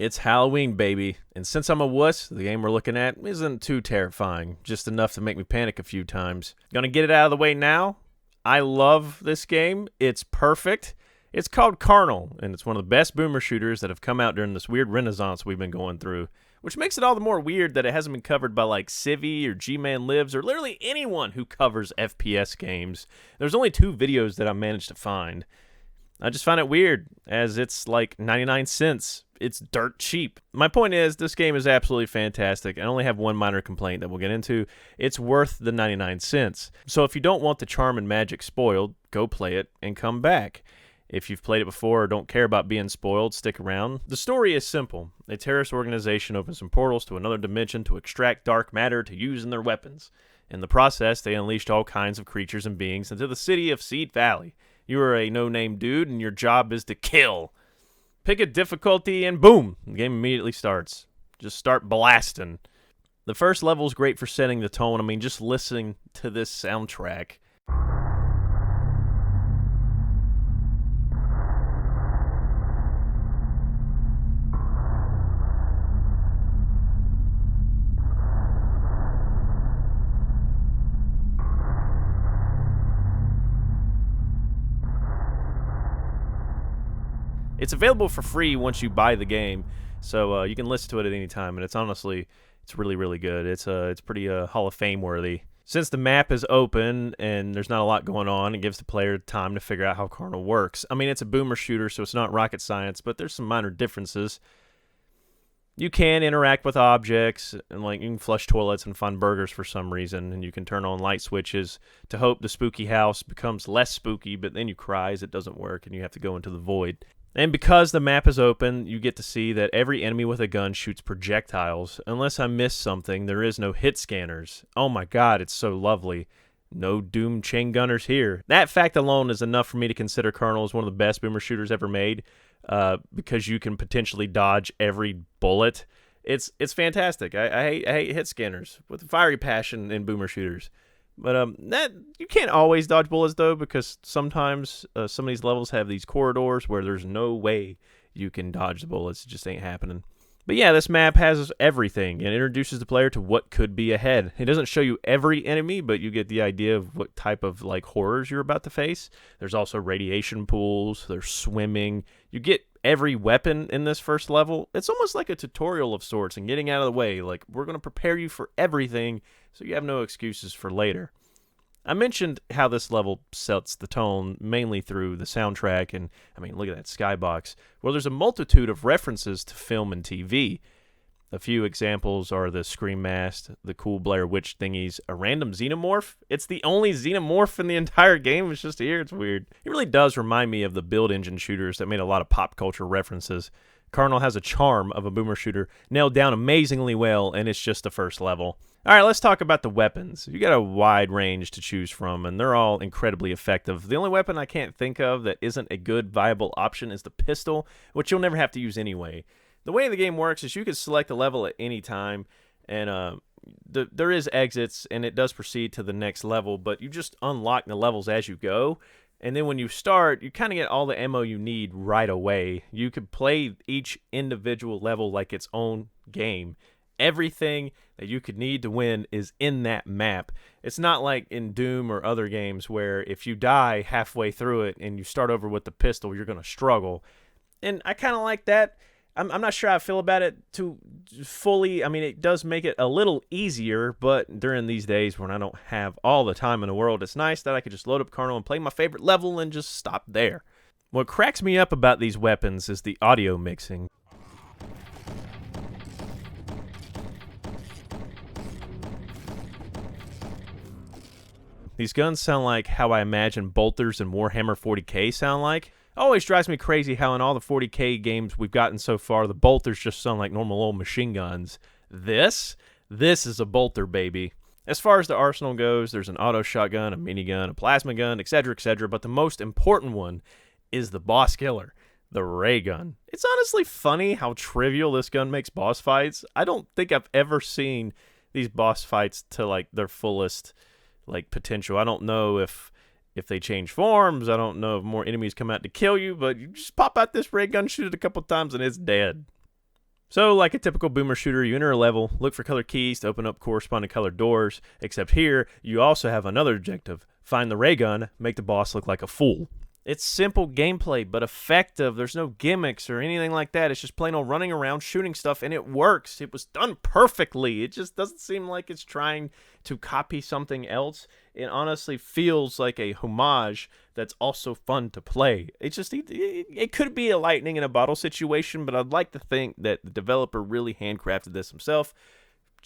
It's Halloween, baby, and since I'm a wuss, the game we're looking at isn't too terrifying, just enough to make me panic a few times. Gonna get it out of the way now. I love this game. It's perfect. It's called Carnal, and it's one of the best boomer shooters that have come out during this weird renaissance we've been going through, which makes it all the more weird that it hasn't been covered by like Civvy or G-Man Lives or literally anyone who covers FPS games. There's only 2 videos that I managed to find. I just find it weird, as it's like 99 cents. It's dirt cheap. My point is, this game is absolutely fantastic. I only have one minor complaint that we'll get into. It's worth the 99 cents. So if you don't want the charm and magic spoiled, go play it and come back. If you've played it before or don't care about being spoiled, stick around. The story is simple. A terrorist organization opens some portals to another dimension to extract dark matter to use in their weapons. In the process, they unleashed all kinds of creatures and beings into the city of Seed Valley. You are a no-name dude, and your job is to kill. Pick a difficulty, and boom, the game immediately starts. Just start blasting. The first level is great for setting the tone. I mean, just listening to this soundtrack. It's available for free once you buy the game, so you can listen to it at any time, and it's really, really good. It's pretty Hall of Fame worthy. Since the map is open and there's not a lot going on, it gives the player time to figure out how Carnal works. I mean, it's a boomer shooter, so it's not rocket science, but there's some minor differences. You can interact with objects, and like you can flush toilets and find burgers for some reason, and you can turn on light switches to hope the spooky house becomes less spooky, but then you cry as it doesn't work, and you have to go into the void. And because the map is open, you get to see that every enemy with a gun shoots projectiles. Unless I missed something, there is no hit scanners. Oh my god, it's so lovely. No Doom chain gunners here. That fact alone is enough for me to consider Carnal as one of the best boomer shooters ever made, because you can potentially dodge every bullet. It's fantastic. I hate hit scanners with fiery passion in boomer shooters. But that you can't always dodge bullets, though, because sometimes some of these levels have these corridors where there's no way you can dodge the bullets. It just ain't happening. But yeah, this map has everything and introduces the player to what could be ahead. It doesn't show you every enemy, but you get the idea of what type of like horrors you're about to face. There's also radiation pools. There's swimming. You get every weapon in this first level. It's almost like a tutorial of sorts and getting out of the way. Like, we're going to prepare you for everything so you have no excuses for later. I mentioned how this level sets the tone mainly through the soundtrack, and I mean, look at that skybox. Well, there's a multitude of references to film and TV. A few examples are the Scream Mask, the cool Blair Witch thingies, a random xenomorph. It's the only xenomorph in the entire game. It's just here. It's weird. It really does remind me of the build engine shooters that made a lot of pop culture references. Carnal has a charm of a boomer shooter nailed down amazingly well, and it's just the first level. All right, let's talk about the weapons. You got a wide range to choose from, and they're all incredibly effective. The only weapon I can't think of that isn't a good, viable option is the pistol, which you'll never have to use anyway. The way the game works is you can select a level at any time, and there is exits, and it does proceed to the next level, but you just unlock the levels as you go. And then when you start, you kind of get all the ammo you need right away. You could play each individual level like its own game. Everything that you could need to win is in that map. It's not like in Doom or other games where if you die halfway through it and you start over with the pistol, you're going to struggle. And I kind of like that. I'm not sure how I feel about it too fully. I mean, it does make it a little easier, but during these days when I don't have all the time in the world, it's nice that I could just load up Carnal and play my favorite level and just stop there. What cracks me up about these weapons is the audio mixing. These guns sound like how I imagine bolters and Warhammer 40k sound like. Always drives me crazy how in all the 40k games we've gotten so far, the bolters just sound like normal old machine guns. This is a bolter, baby. As far as the arsenal goes, there's an auto shotgun, a minigun, a plasma gun, etc., but the most important one is the boss killer, the ray gun. It's honestly funny how trivial this gun makes boss fights. I don't think I've ever seen these boss fights to like their fullest like potential. I don't know if they change forms. I don't know if more enemies come out to kill you, but you just pop out this ray gun, shoot it a couple times, and it's dead. So, like a typical boomer shooter, you enter a level, look for colored keys to open up corresponding colored doors, except here, you also have another objective. Find the ray gun, make the boss look like a fool. It's simple gameplay, but effective. There's no gimmicks or anything like that. It's just plain old running around, shooting stuff, and it works. It was done perfectly. It just doesn't seem like it's trying to copy something else. It honestly feels like a homage that's also fun to play. It could be a lightning in a bottle situation, but I'd like to think that the developer really handcrafted this himself,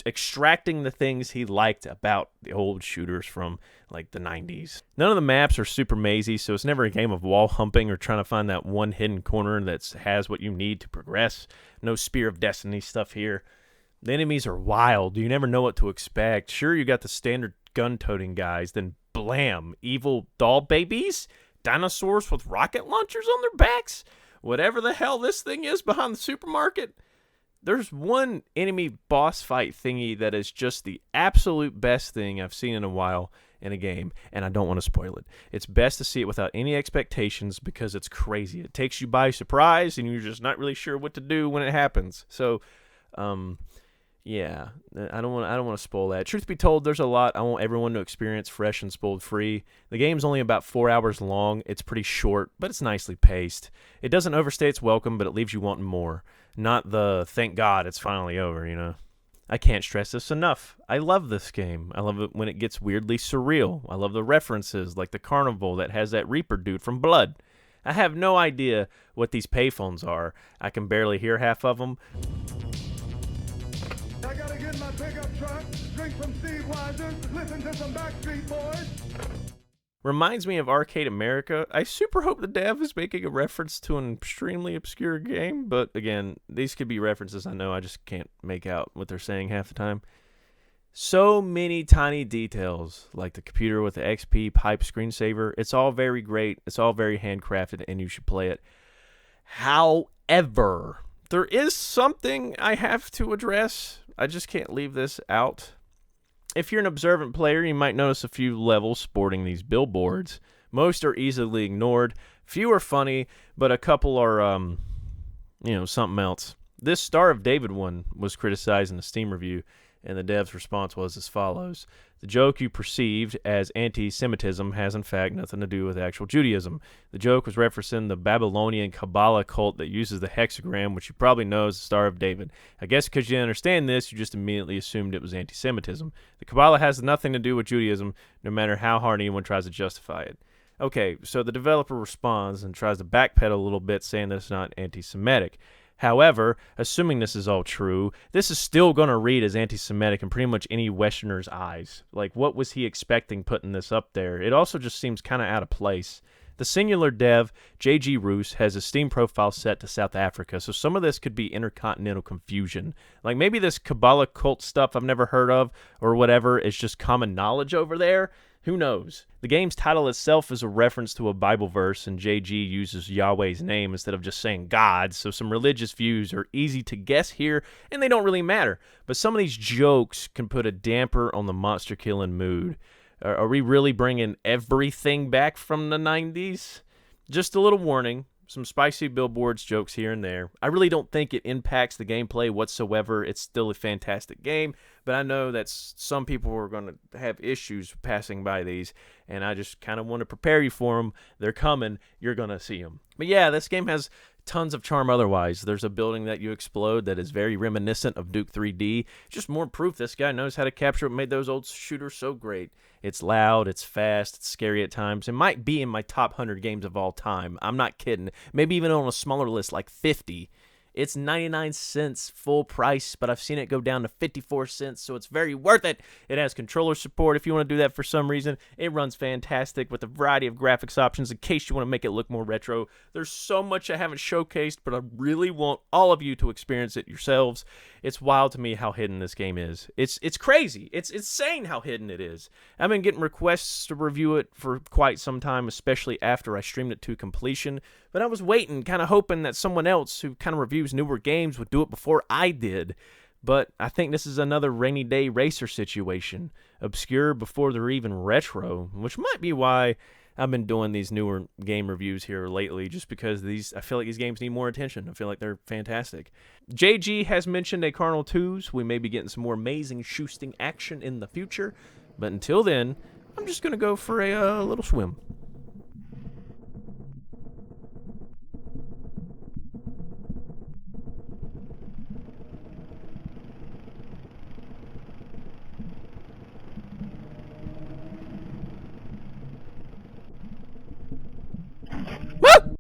extracting the things he liked about the old shooters from like the 90s. None of the maps are super mazy, so it's never a game of wall humping or trying to find that one hidden corner that has what you need to progress. No Spear of Destiny stuff here. The enemies are wild. You never know what to expect. Sure, you got the standard gun-toting guys, then blam, evil doll babies, dinosaurs with rocket launchers on their backs, whatever the hell this thing is behind the supermarket. There's one enemy boss fight thingy that is just the absolute best thing I've seen in a while in a game, and I don't want to spoil it. It's best to see it without any expectations because it's crazy. It takes you by surprise, and you're just not really sure what to do when it happens. So, yeah, I don't want to spoil that. Truth be told, there's a lot I want everyone to experience fresh and spoiled free. The game's only about 4 hours long. It's pretty short, but it's nicely paced. It doesn't overstay its welcome, but it leaves you wanting more. Not the thank God it's finally over, you know. I can't stress this enough. I love this game. I love it when it gets weirdly surreal. I love the references, like the Carnival that has that Reaper dude from Blood. I have no idea what these payphones are. I can barely hear half of them. I gotta get my pickup truck, drink some Steve Weiser, listen to some Backstreet Boys. Reminds me of Arcade America. I super hope the dev is making a reference to an extremely obscure game, but again, these could be references I know. I just can't make out what they're saying half the time. So many tiny details, like the computer with the XP pipe screensaver. It's all very great. It's all very handcrafted, and you should play it. However, there is something I have to address. I just can't leave this out. If you're an observant player, you might notice a few levels sporting these billboards. Most are easily ignored. Few are funny, but a couple are, something else. This Star of David one was criticized in a Steam review, and the dev's response was as follows. The joke you perceived as anti-Semitism has in fact nothing to do with actual Judaism. The joke was referencing the Babylonian Kabbalah cult that uses the hexagram, which you probably know as the Star of David. I guess because you didn't understand this, you just immediately assumed it was anti-Semitism. The Kabbalah has nothing to do with Judaism, no matter how hard anyone tries to justify it. Okay, so the developer responds and tries to backpedal a little bit, saying that it's not anti-Semitic. However, assuming this is all true, this is still going to read as anti-Semitic in pretty much any Westerner's eyes. Like, what was he expecting putting this up there? It also just seems kind of out of place. The singular dev, J.G. Roos, has a Steam profile set to South Africa, so some of this could be intercontinental confusion. Like, maybe this Kabbalah cult stuff I've never heard of or whatever is just common knowledge over there. Who knows? The game's title itself is a reference to a Bible verse, and JG uses Yahweh's name instead of just saying God, so some religious views are easy to guess here, and they don't really matter. But some of these jokes can put a damper on the monster-killing mood. Are we really bringing everything back from the 90s? Just a little warning. Some spicy billboards jokes here and there. I really don't think it impacts the gameplay whatsoever. It's still a fantastic game, but I know that some people are going to have issues passing by these, and I just kind of want to prepare you for them. They're coming. You're going to see them. But yeah, this game has tons of charm otherwise. There's a building that you explode that is very reminiscent of Duke 3D. Just more proof this guy knows how to capture what made those old shooters so great. It's loud, it's fast, it's scary at times. It might be in my top 100 games of all time. I'm not kidding. Maybe even on a smaller list like 50. It's 99 cents full price, but I've seen it go down to 54 cents, so it's very worth it. It has controller support if you want to do that for some reason. It runs fantastic with a variety of graphics options in case you want to make it look more retro. There's so much I haven't showcased, but I really want all of you to experience it yourselves. It's wild to me how hidden this game is. It's crazy. It's insane how hidden it is. I've been getting requests to review it for quite some time, especially after I streamed it to completion. But I was waiting, kind of hoping that someone else who kind of reviews newer games would do it before I did. But I think this is another rainy day racer situation. Obscure before they're even retro, which might be why I've been doing these newer game reviews here lately just because I feel like these games need more attention. I feel like they're fantastic. JG has mentioned a Carnal 2s. We may be getting some more amazing shooting action in the future. But until then, I'm just going to go for a little swim.